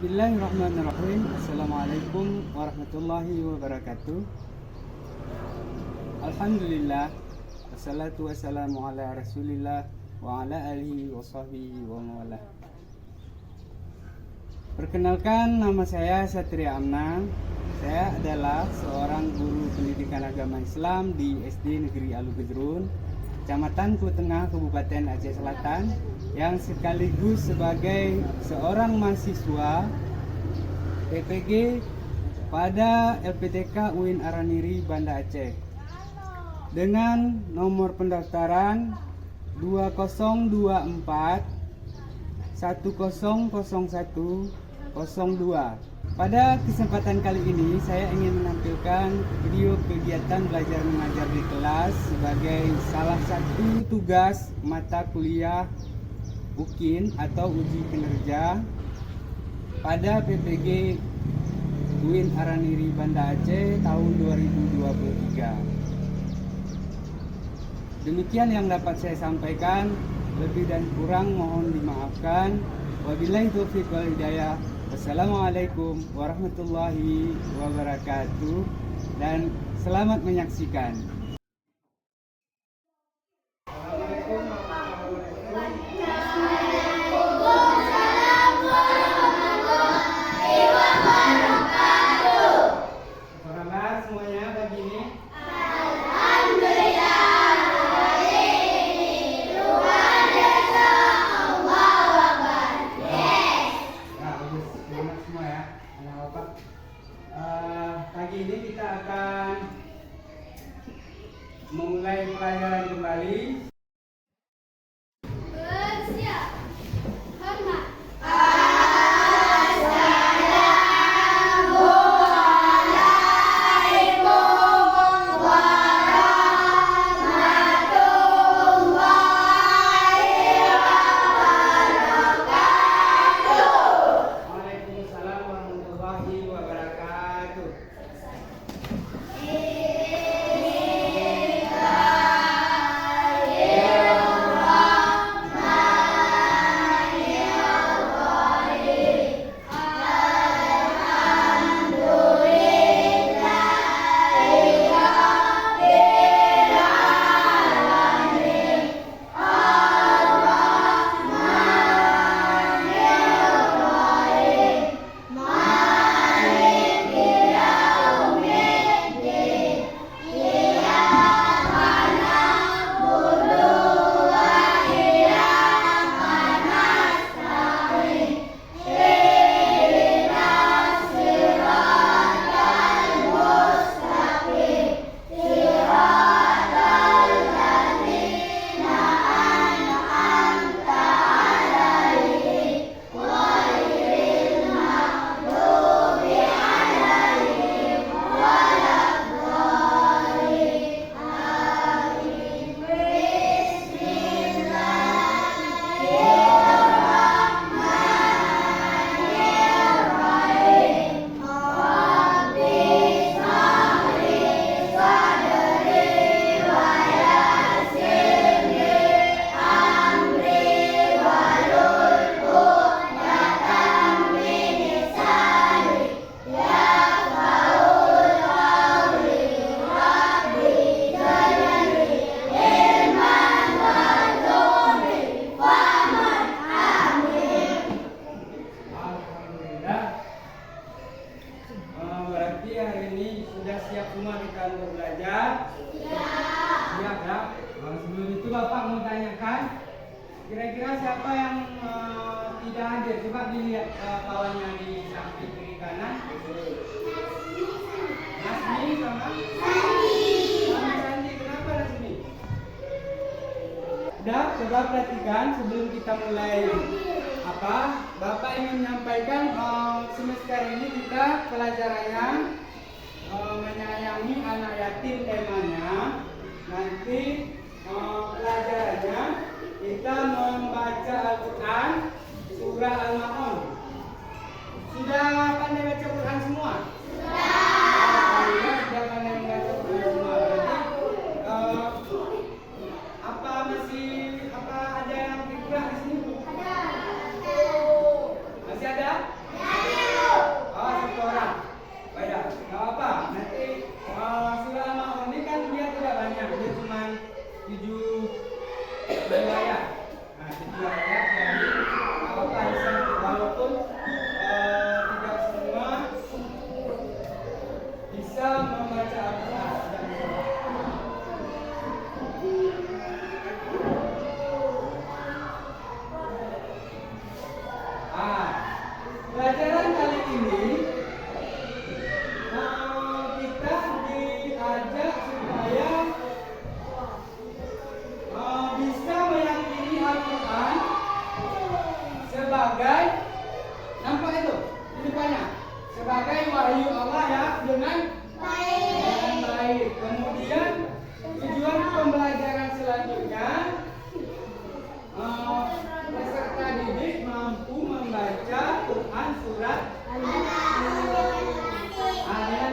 Bismillahirrahmanirrahim. Assalamualaikum warahmatullahi wabarakatuh. Alhamdulillah. Wassalatu wassalamu ala rasulillah wa ala alihi wa sahbihi wa mawala. Perkenalkan, nama saya Satria Amna. Saya adalah seorang guru pendidikan agama Islam di SD Negeri Alugedrun, Kecamatan Kutengah, Kabupaten Aceh Selatan, yang sekaligus sebagai seorang mahasiswa PPG pada LPTK UIN Araniri, Banda Aceh, dengan nomor pendaftaran 2024 100102. Pada kesempatan kali ini saya ingin menampilkan video kegiatan belajar mengajar di kelas sebagai salah satu tugas mata kuliah UKIN atau uji kinerja pada PPG UIN Araniri, Banda Aceh tahun 2023. Demikian yang dapat saya sampaikan, lebih dan kurang mohon dimaafkan. Wabillahi taufiq wal hidayah. Wassalamualaikum warahmatullahi wabarakatuh, dan selamat menyaksikan. Pagi ini kita akan memulai pelajaran kembali. Bersiap. Hormat. Waalaikumsalam warahmatullahi wabarakatuh. Berarti hari ini sudah siap semua kita untuk belajar? Siap ya? Sebelum itu Bapak mau tanyakan, kira-kira siapa yang tidak hadir? Coba dilihat kawannya di samping kiri kanan. Nasmi sama Sandi. Kenapa Nasmi? Udah, coba perhatikan sebelum kita mulai Bapak ingin menyampaikan semester ini kita pelajarannya menyayangi anak yatim temanya. Nanti pelajarannya kita membaca Al-Quran surah Al-Ma'un. Sudah pandai baca Quran semua? Sudah pandai membaca Quran semua. Berarti ada yang kurang di sini? Masih ada? walaupun tidak semua bisa membaca Al-Quran. Pelajaran kali ini kita diajak supaya bisa meyakini Al-Quran sebagai, nampak itu di depannya, sebagai wahyu Allah ya, dengan baik. Kemudian tujuan pembelajaran selanjutnya, peserta didik mampu membaca Quran surat dengan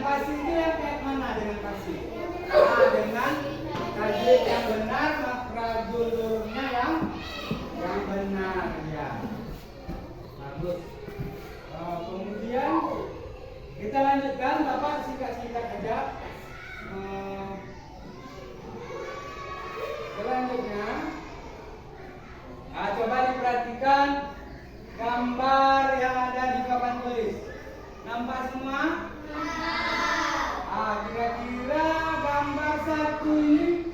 pasti. Ini yang kayak mana dengan pasti? Dengan tajwid yang benar, makhrajul hurufnya yang benar ya. Bagus. Kemudian kita lanjutkan, Bapak singkat-singkat aja. Selanjutnya, coba diperhatikan gambar yang ada di papan tulis. Nampak semua? Kira-kira gambar satu ini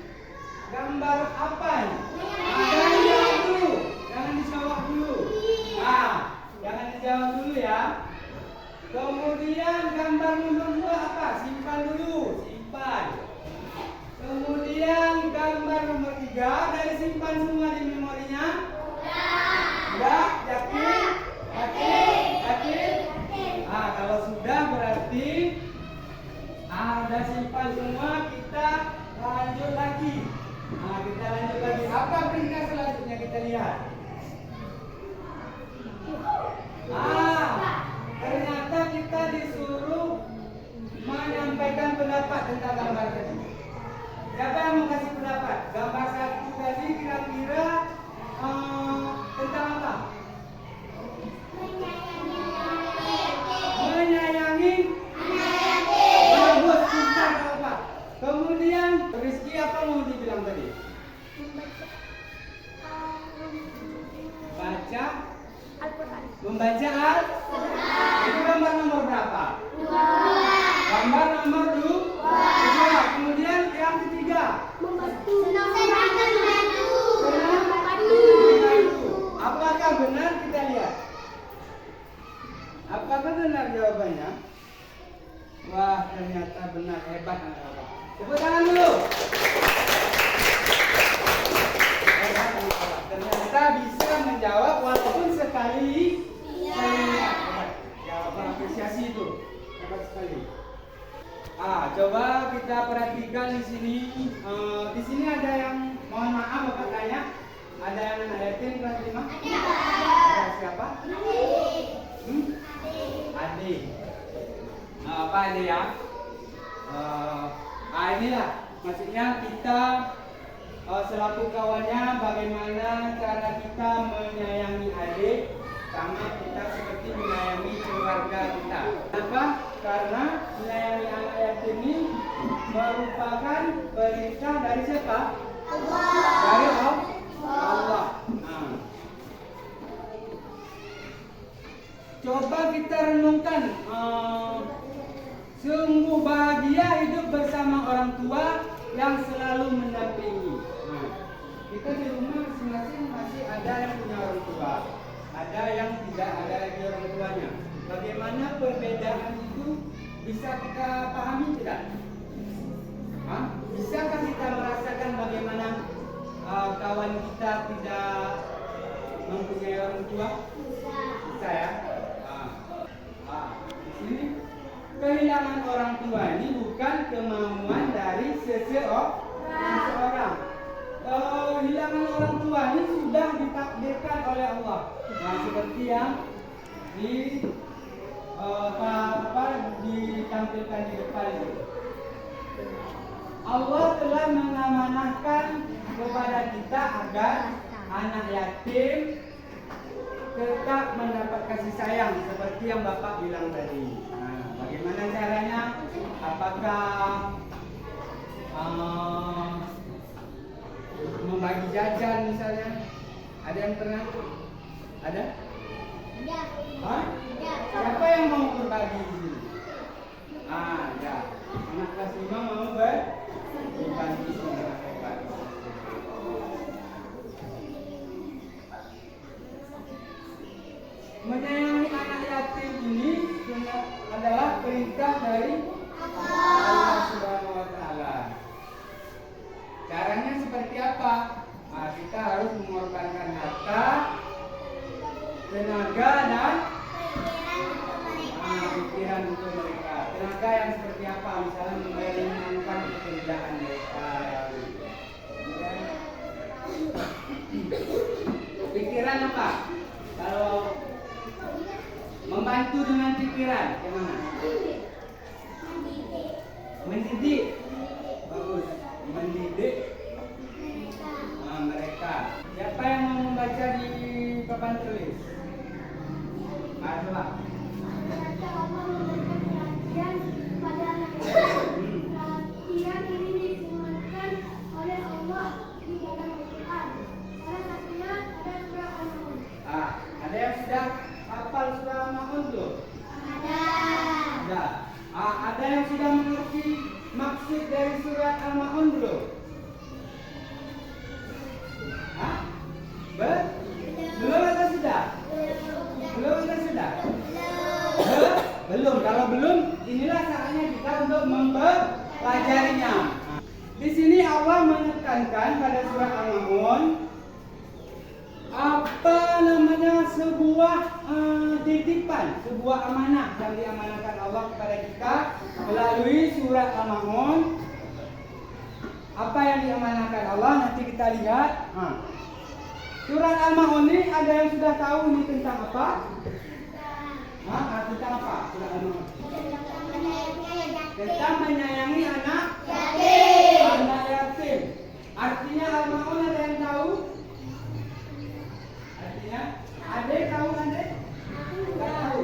gambar apa ini? Jangan dijawab dulu, jangan dijawab dulu. Jangan dijawab dulu ya. Kemudian gambar nomor 2 apa? Simpan dulu, simpan. Kemudian gambar nomor 3 dari simpan semua di memorinya? Enggak, yakin? Kalau sudah berarti ada simpan semua, kita lanjut lagi. Apa peringkat selanjutnya kita lihat? Ternyata kita disuruh menyampaikan pendapat tentang gambar tadi. Siapa yang mau kasih pendapat? Gambar satu tadi kira-kira tentang apa? Menyayangi bagus, pintar apa? Kemudian Rizky apa mau dibilang tadi? Baca membaca Al-Quran. Itu gambar nomor berapa? 2. Gambar nomor 2. Kemudian yang ketiga, apakah benar? Kita lihat. Apakah benar jawabannya? Wah, ternyata benar, hebat anak-anak. Tepuk tangan dulu. Ternyata bisa menjawab walaupun sekali. Jawaban apresiasi itu hebat sekali. Coba kita perhatikan di sini. Di sini ada yang, mohon maaf Bapak tanya, ada yang anak yatim kelas 5? Ada. Siapa? Adik. Apa adik ya? Inilah maksudnya kita selaku kawannya, bagaimana cara kita menyayangi adik sama kita seperti menyayangi keluarga kita. Kenapa? Karena menyayangi anak yatim ini merupakan perintah dari siapa? Dari Allah. Coba kita renungkan, sungguh bahagia hidup bersama orang tua yang selalu mendampingi. Kita di rumah masing-masing masih ada yang punya orang tua, ada yang tidak ada lagi orang tuanya. Bagaimana perbedaan itu bisa kita pahami tidak? Bisakah kita merasakan bagaimana kawan kita tidak mempunyai orang tua? Bisa ya? Di sini kehilangan orang tua ini bukan kemauan dari seseorang. Kehilangan orang tua ini sudah ditakdirkan oleh Allah. Seperti yang ditampilkan di depan itu. Allah telah mengamanahkan kepada kita agar anak yatim tetap mendapat kasih sayang seperti yang Bapak bilang tadi. Bagaimana caranya? Apakah membagi jajan misalnya? Ada yang pernah? Ada? Hah? Siapa yang mau berbagi di sini? Ya. Anak kelas 5 mau berbagi di sini. Menyayangi anak yatim ini adalah perintah dari Allah Subhanahu wa Ta'ala. Caranya seperti apa? Kita harus mengorbankan harta, tenaga dan pikiran untuk mereka. Tenaga yang seperti apa? Misalnya meringankan pekerjaan mereka. Pikiran apa? Kalau membantu dengan pikiran, gimana? Mendidik. Bagus. Mendidik mereka. Siapa yang mau membaca di papan tulis? Marla. Perhatian ini difirmankan oleh Allah di dalam Al-Quran. Salah satunya ada surah Al-Maun. Ada yang sudah hafal surah Al-Maun tuh? Ada. Ada yang sudah mengerti maksud dari surat Al-Maun belum? Belum atau sudah? Belum atau sudah? Belum. Kalau belum, inilah saatnya kita untuk mempelajarinya. Di sini Allah menekankan pada surat Al-Maun sebuah titipan, sebuah amanah yang diamanahkan Allah kepada kita melalui surat Al-Maun. Apa yang diamanahkan Allah nanti kita lihat. Surat Al-Maun ini ada yang sudah tahu ini tentang apa? Tentang apa? Surat Al-Maun tentang menyayangi anak yatim. Artinya Al-Maun ada yang tahu? Artinya, Ade tahu Ade? Tidak tahu.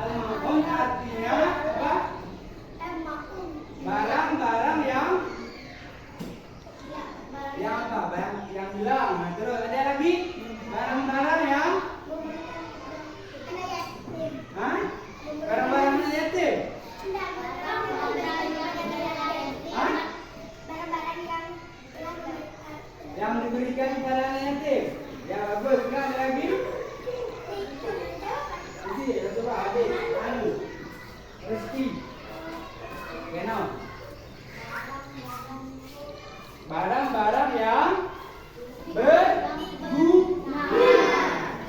Al-Maun artinya apa? Barang-barang yang apa? Yang hilang. Terus ada lagi barang-barang yang barang-barang anak yatim. Yang diberikan kepada anak yatim. Ya bagus. Enggak ada lagi? Isi, coba adik, Resti. Kenal. Barang-barang yang berguna.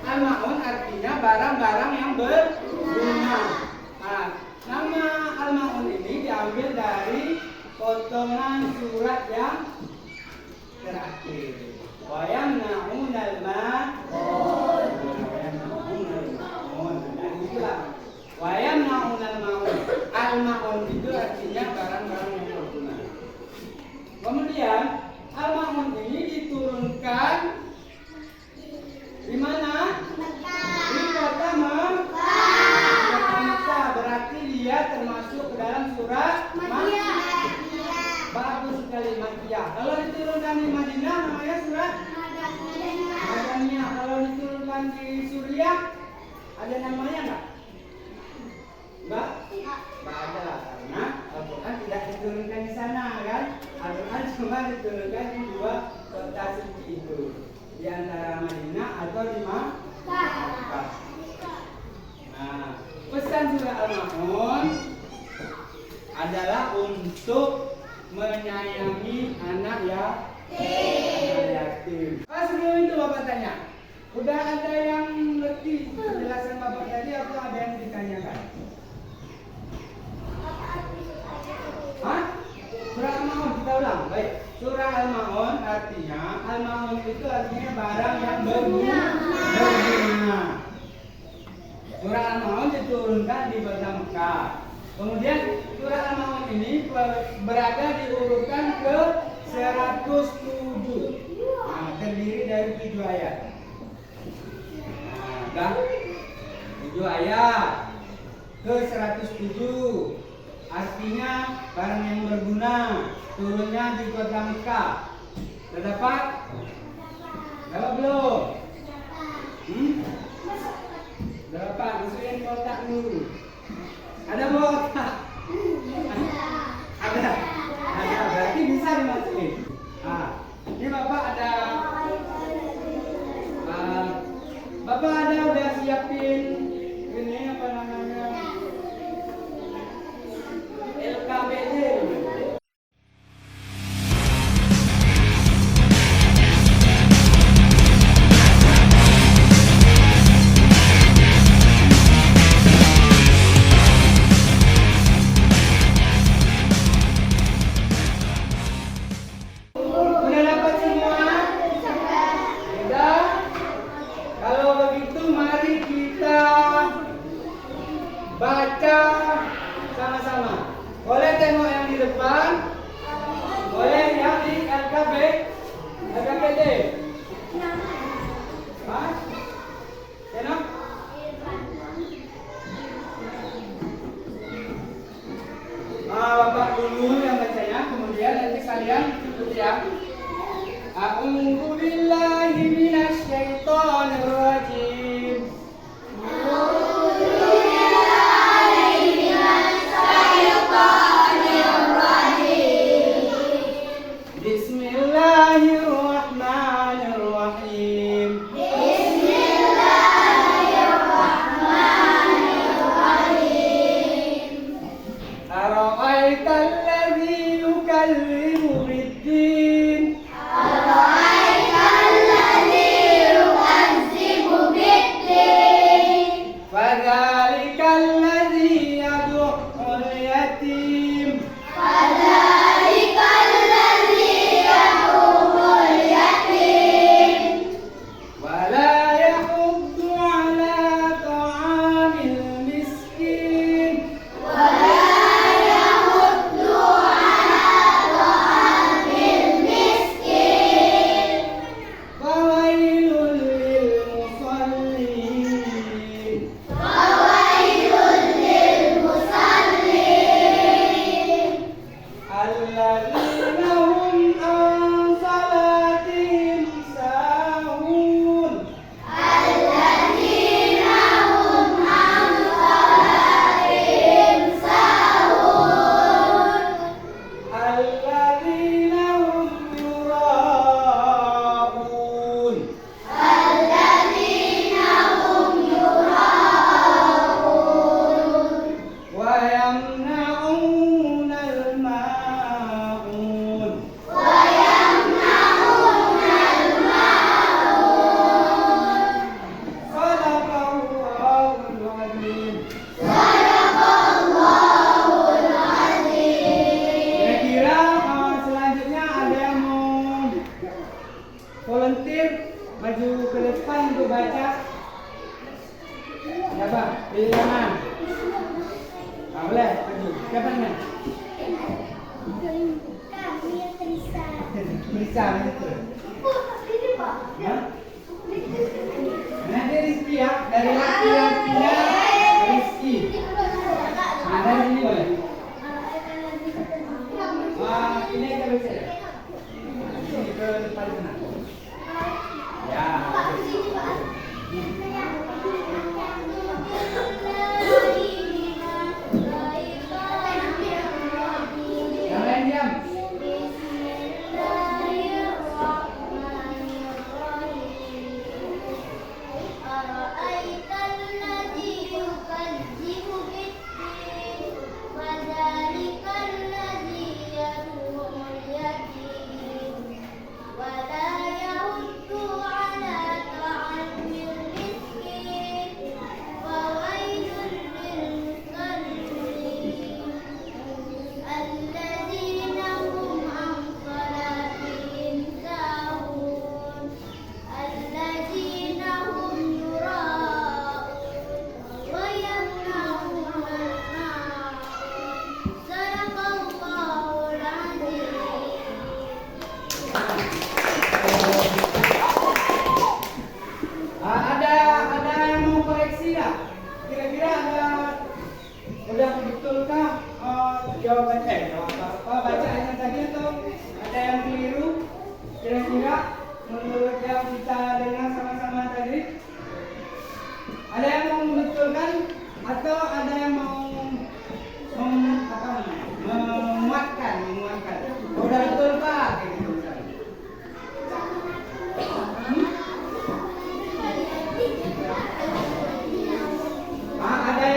Al-Maun artinya barang-barang yang berguna. Nama Al-Maun ini diambil dari potongan surat yang terakhir. Wa yamna'unal ma'un. Dan itulah wa yamna'unal ma'un. Al-Maun itu artinya barang-barang yang berguna. Kemudian Al-Maun ini diturunkan di mana? Di kota Mekah. Berarti dia termasuk ke dalam surat Makkiyah. Bagus sekali Makkiyah. Kalau diturunkan di Madinah namanya surat Madaniyah. Kalau diturunkan di Suriah ada namanya enggak? Enggak? Enggak ada lah, karena Al-Quran tidak diturunkan di sana kan? Al-Quran cuma diturunkan di dua kota suci itu, di antara Madinah atau di Makkah. Pesan surah Al-Maun adalah untuk menyayangi anak yatim. Sebelum itu Bapak tanya, udah ada yang ngerti penjelasan Bapak tadi atau ada yang ditanyakan? Surah Al-Maun kita ulang. Baik. Surah Al-Maun artinya itu artinya barang yang berguna. Surah Al-Maun diturunkan di kota Mekah. Kemudian surah Al-Maun ini berada di urutan ke 107. Terdiri dari 7 ayat. 7 ayat ke 107. Artinya barang yang berguna, turunnya di kota Mekah. Sudah dapat? Dapat belum? Dapat. kotak dulu. Ada bawa kotak? Ada. Ada. Berarti bisa dimasukin. Ah, ini Bapak ada. Bapak ada udah siapin ini apa namanya? LKPD. Udah dapat semua? Udah? Kalau begitu mari kita baca sama-sama. Boleh tengok yang di depan, boleh yang di LKPD. Hah? Tengok? Bapak dulu yang bacanya, kemudian nanti kalian ikut ya. A'udzu billahi minasy syaithanir rajim. Bismillahirrahmanirrahim. Ara'aital ladzi yukallimu bid-din. فذلك الذي يدعو اليتيم ولا يحض على طعام المسكين فويل للمصلين الذين هم عن صلاتهم ساهون الذين هم يراءون ويمنعون الماعون صدق الله العظيم. Kira-kira selanjutnya ada yang mau volunteer maju ke depan untuk baca? Siapa? Pilih tangan. Boleh maju. Siapa namanya? Bisa begitu. Hah? Nanti Rizky ya, dari laki-lakinya Rizky. Nah, dari sini boleh. Ini kita bisa ya? Ini ke depan sana. Ya. Yang lain diam. Bacaannya tadi atau ada yang keliru? Kira-kira menurut yang kita dengar sama-sama tadi, ada yang mau membetulkan? Atau ada yang mau memuatkan? Oh, udah betul Pak, kayak gitu misalnya. Ada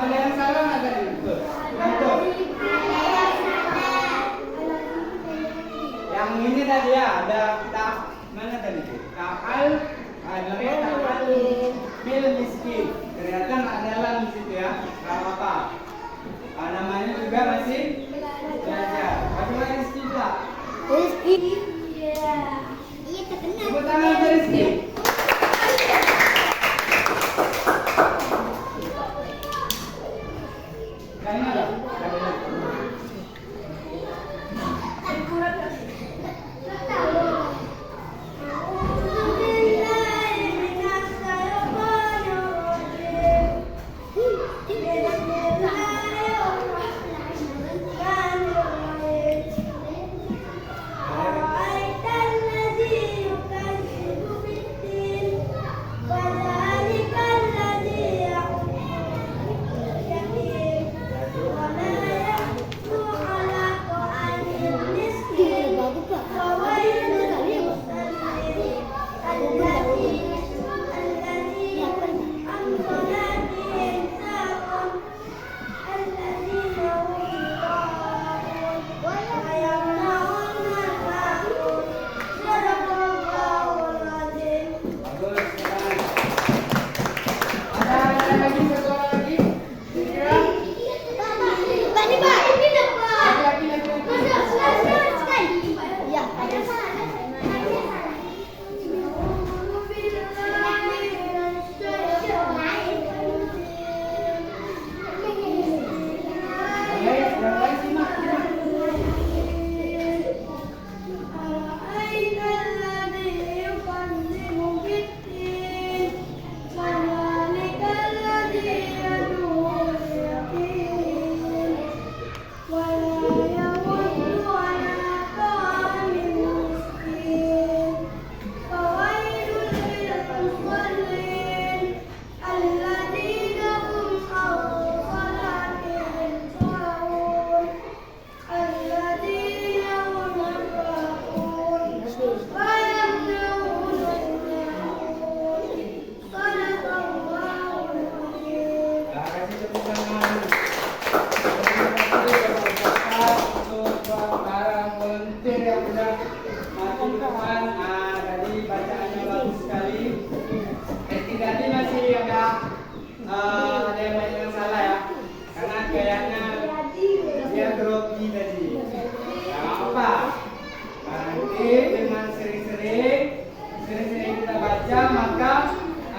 yang salah nggak tadi? Betul. Betul. Yang ini tadi ya, ada mana tadi? Ta'al, ada ta'al bil miskin. Ternyata nggak dalam di situ ya, nggak apa-apa. Namanya juga masih belajar. Bagaimana Rizky pula? Rizky. Iya. Iya terkenal. Tepuk tangan untuk Rizky. Kayaknya ada.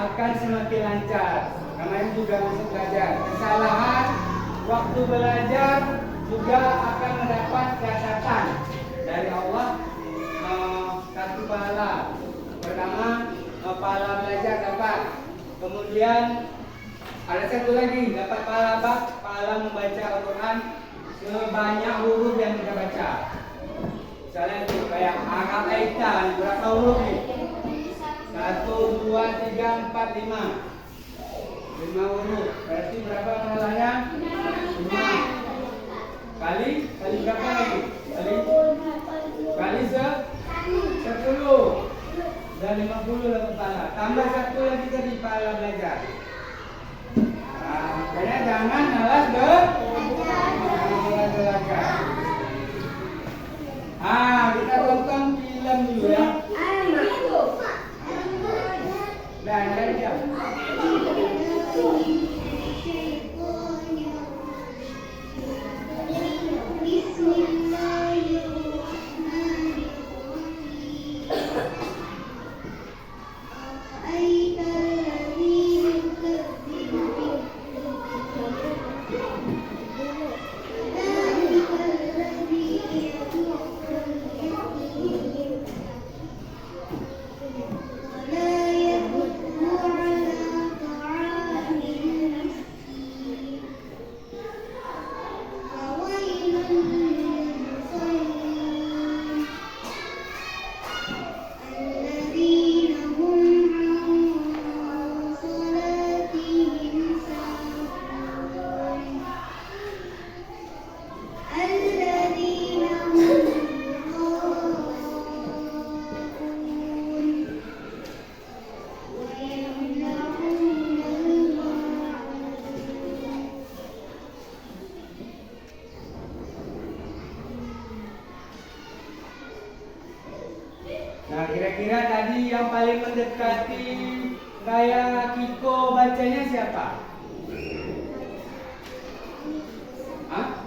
Akan semakin lancar. Karena ini juga masuk belajar. Kesalahan waktu belajar juga akan mendapat catatan dari Allah, satu pahala. Pertama, pahala belajar dapat. Kemudian ada satu lagi, dapat pahala membaca Al-Quran sebanyak huruf yang kita baca. Misalnya itu kayak Al-Qaeda, berapa huruf nih? 1, 2, 3, 4, 5 huruf. Berarti berapa pahalanya? 5 kali berapa lagi? Kali 10 dan 50 dapat pahala. Tambah satu lagi tadi pahala belajar. Makanya jangan malas belajar. Kita tonton film dulu ya. Dan jam. Kira-kira tadi yang paling mendekati kayak Kiko bacanya siapa? Hah?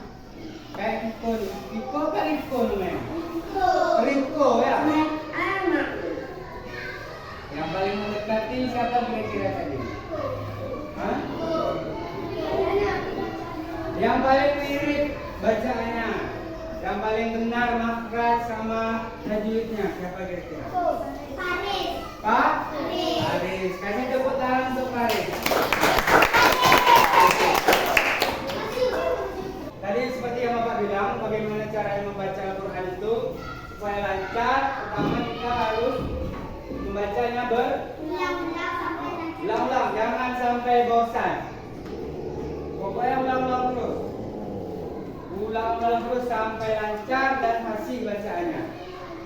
Kayak Kiko, Kiko apa Riko namanya? Riko ya? Yang paling mendekati siapa kira-kira tadi? Hah? Yang paling mirip bacaannya, yang paling benar makhraj sama tajwidnya siapa kira-kira? Pak? Haris. Kasih tepuk tangan untuk Haris. Tadi seperti yang Bapak bilang, bagaimana cara membaca Al-Quran itu supaya lancar. Pertama kita harus membacanya ulang-ulang, jangan sampai bosan. Pokoknya ulang-ulang terus. Ulang-ulang terus sampai lancar dan fasih bacaannya.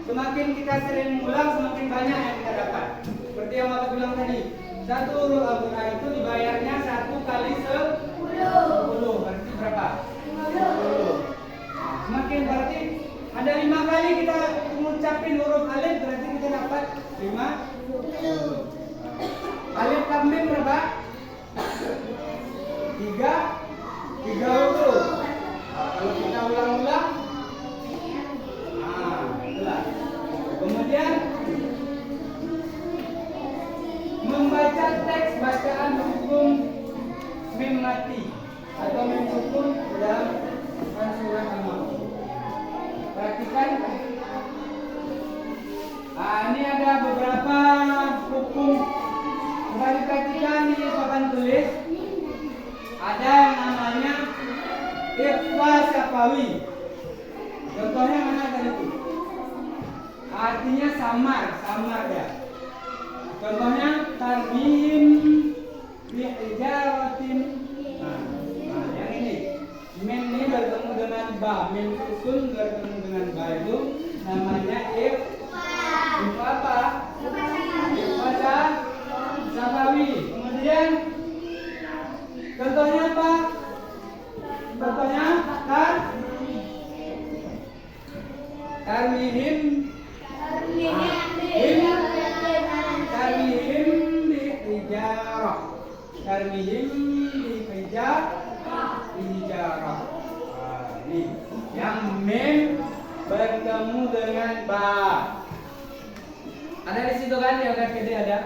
Semakin kita sering mengulang, semakin banyak yang kita dapat. Seperti yang Bapak bilang tadi, satu huruf Al-Quran itu dibayarnya 1 kali 10. Berarti berapa? 50. Semakin berarti ada 5 kali kita mengucapin huruf alif, berarti kita dapat 50. Alif kambing berapa? 3 huruf. Kalau kita ulang-ulang, itulah. Kemudian membaca teks bacaan hukum mim mati atau mim sukun dalam surat Al-Mulk. Perhatikan. Ini ada beberapa hukum. Coba diperhatikan di papan tulis. Ada yang namanya ikhfa syafawi. Contohnya mana tadi itu? Artinya samar ya. Contohnya tarbihim bi ijaratin. Nah, yang ini. Mim ini bertemu dengan ba, mim sukun bertemu dengan ba itu namanya ikhfa apa? Ikhfa syafawi. Kemudian contohnya apa? Contohnya tarmihim bi hijarah. Tarmihim bi hijarah. Ini yang mim bertemu dengan ba. Ada di situ kan yang KD ada?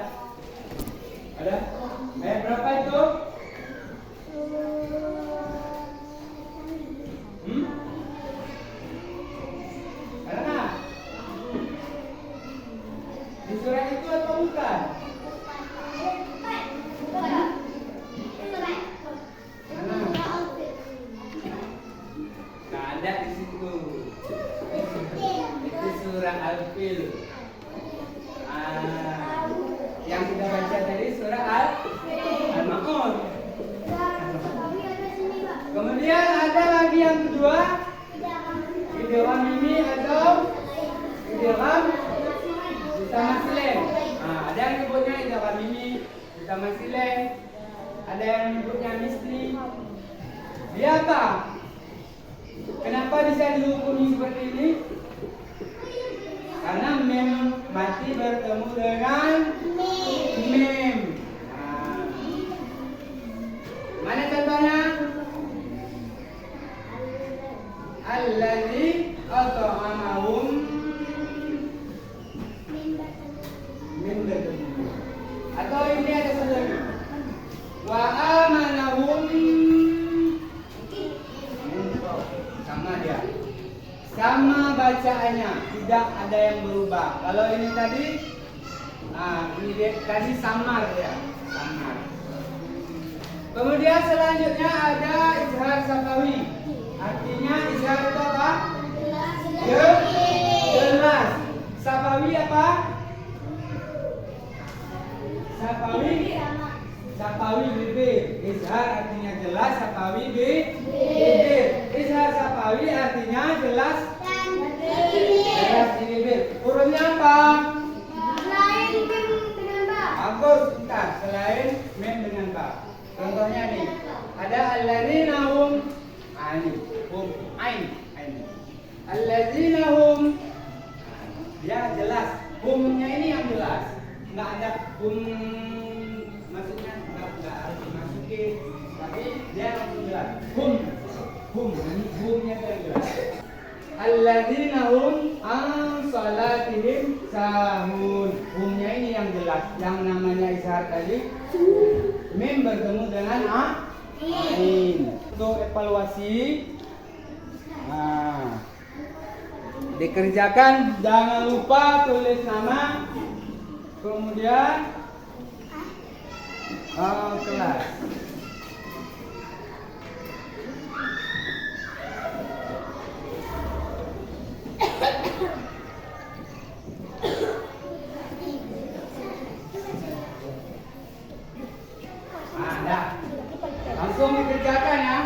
Ada? Berapa itu? Karena di surat itu atau bukan? Nah, ada di situ. Itu surah Al-Fil. Yang kita baca tadi surah Al-Ma'un. Kemudian ada lagi yang kedua, idgham mimi atau idgham mutamatsilin. Ada yang nyebutnya idgham mimi mutamatsilin, ada yang nyebutnya misli. Dia apa? Kenapa bisa dihukumi seperti ini? Karena mim mati bertemu dengan mim. Mana contohnya? Allazi at'amahum min ladun. Atau ini ada satunya. Wa amanahum sama dia. Sama bacaannya, tidak ada yang berubah. Kalau ini tadi ini dia, tadi samar ya, samar. Kemudian selanjutnya ada izhar syafawi. Artinya izhar itu apa? Jelas. Syafawi apa? Syafawi bibir. Izhar artinya jelas, syafawi bibir. Izhar syafawi artinya jelas di bibir. Hurufnya apa? Selain mim dengan ba. Bagus, bentar. Selain mim dengan ba. Contohnya nih, ada alladzina hum, ini hum ain. Alladzina hum, dia jelas Humnya ini yang jelas, nggak ada hum, maksudnya nggak harus dimasukin, tapi dia langsung jelas. Humnya itu yang jelas. Alladzina hum an salatihim sahun. Humnya ini yang jelas, yang namanya ishar tadi. Mim bertemu dengan ain. Untuk evaluasi, nah, dikerjakan, jangan lupa tulis nama, kemudian kelas. Nah, dah. Langsung dikerjakan ya.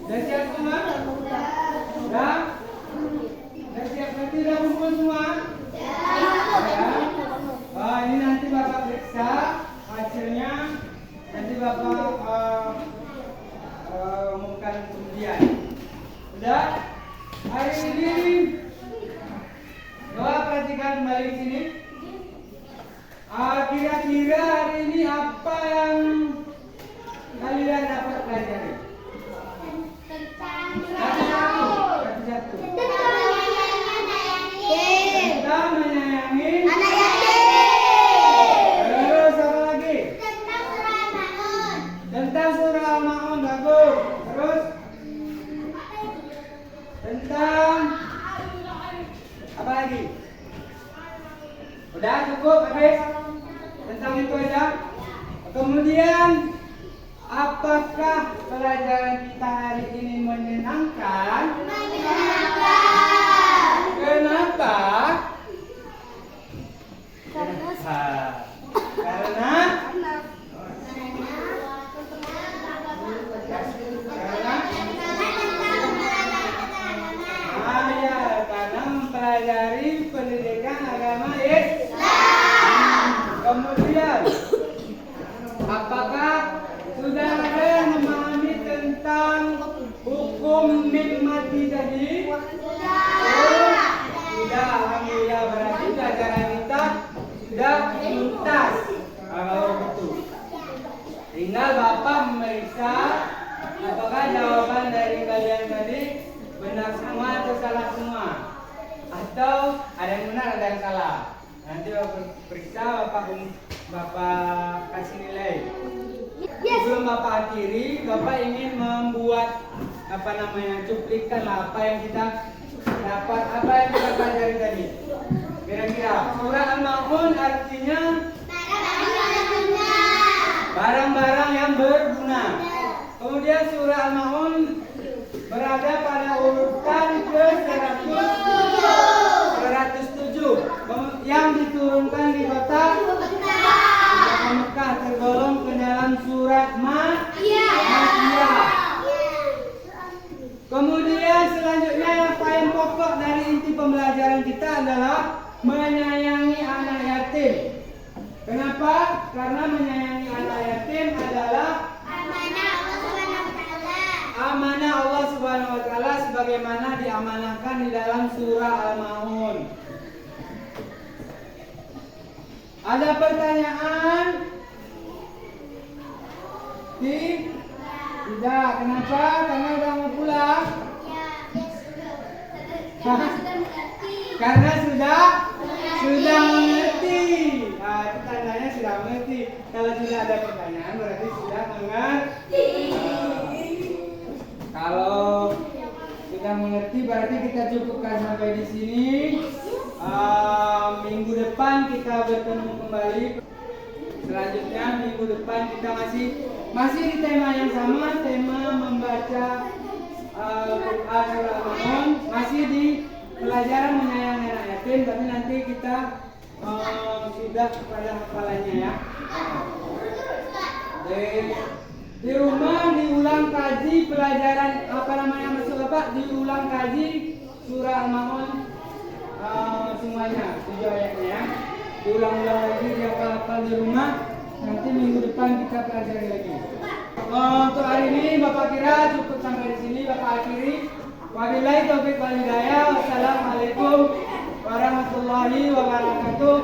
Sudah siap semua? Sudah? Sudah siap nanti udah kumpul semua? Ya. Ini nanti Bapak periksa hasilnya. Nanti Bapak umumkan kemudian. Sudah? Hari ini Bapak perhatikan kembali di sini. Kira-kira hari ini apa yang kalian dapat pelajari? Satu. Tentang menyayangi anak yatim. Terus apa lagi? Tentang surah Al-Maun. Bagus. Terus tentang apa lagi? Udah cukup habis? Tentang itu aja. Kemudian apakah pelajaran kita hari ini menyenangkan? Kenapa? Karena karena mempelajari pendidikan agama Islam. Kemudian apakah sudah ada yang memahami tentang hukum nikmati tadi? Sudah, alhamdulillah, berarti pelajaran kita sudah tuntas. Kalau betul, tinggal Bapak memeriksa apakah jawaban dari kalian tadi benar semua atau salah semua, atau ada yang benar ada yang salah. Nanti Bapak periksa, Bapak kasih nilai. Sebelum Bapak akhiri, Bapak ingin membuat cuplikan apa yang kita dapat, apa yang kita pelajari tadi. Kira-kira surah Al-Maun artinya barang-barang yang berguna. Kemudian surah Al-Maun berada pada urutan ke 107 yang diturunkan di kota Mekah, tergolong ke dalam surat Makkiyah. Kemudian selanjutnya yang paling pokok dari inti pembelajaran kita adalah menyayangi anak yatim. Kenapa? Karena menyayangi anak yatim adalah amanah Allah Subhanahu wa taala sebagaimana diamanahkan di dalam surah Al-Maun. Ada pertanyaan? Tidak. Kenapa? Karena udah mau pulang? Karena sudah mengerti. Nah, itu tandanya sudah mengerti. Kalau sudah ada pertanyaan berarti sudah mengerti. Kalau sudah mengerti berarti kita cukupkan sampai di sini. Minggu depan kita bertemu kembali. Selanjutnya minggu depan kita masih di tema yang sama, tema membaca Quran surah Al-Maun, masih di pelajaran menyayangi anak yatim, tapi nanti kita sudah pada hafalannya ya. Di rumah diulang kaji pelajaran diulang kaji surah Al-Maun semuanya 7 ayatnya ya. Diulang-ulang lagi dia hafal di rumah. Nanti minggu depan kita pelajari lagi. Untuk hari ini Bapak kira cukup sampai di sini. Bapak akhiri. Wabillahi taufiq wal hidayah. Wassalamualaikum warahmatullahi wabarakatuh.